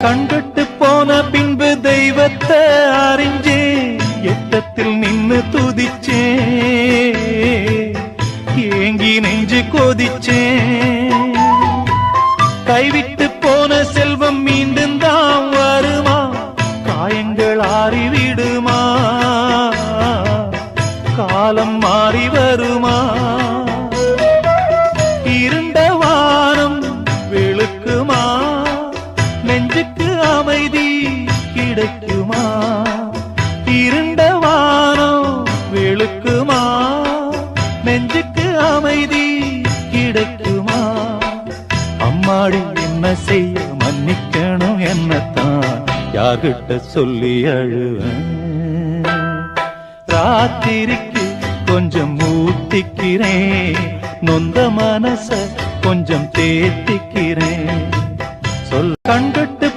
கண்கட்டு போன பின்பு தெய்வத்தை அறிஞ்சே எட்டத்தில் நின்னு துதிச்சே ஏங்கி நெஞ்சு கொதிச்சே கைவிட்டு போன செல்வம் மீண்டும் தான் வருமா காயங்கள் ஆறிவிடுமா காலம் மாறி வருமா இருண்ட வானம் வெளுக்குமா நெஞ்சுக்கு அமைதி கிடைக்குமா இருண்ட வானம் வெளுக்குமா நெஞ்சுக்கு அமைதி கிடைக்குமா அம்மாடி என்ன செய்ய மன்னிக்கணும் என்னத்தான் யார்கிட்ட சொல்லி அழுவேன் ராத்திரிக்கு கொஞ்சம் ஊத்திக்கிறேன் நொந்த மனச கொஞ்சம் தேத்திக்கிறேன் சொல் கண்கட்டு